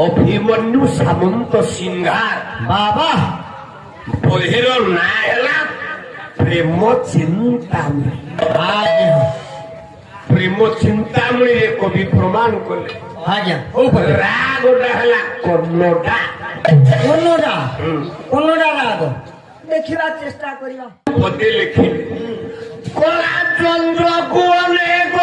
अभिमन्यु सामंत सिंगार बाबा बहिर ना है प्रेम चिंतामणि प्रेम चिंतामणि कवि प्रमाण कले आज्ञा राग है कन्नडा कन्नडा कन्नडा राग देखा चेष्टा करिया पदे लिखिले कला चंद्र को अनेक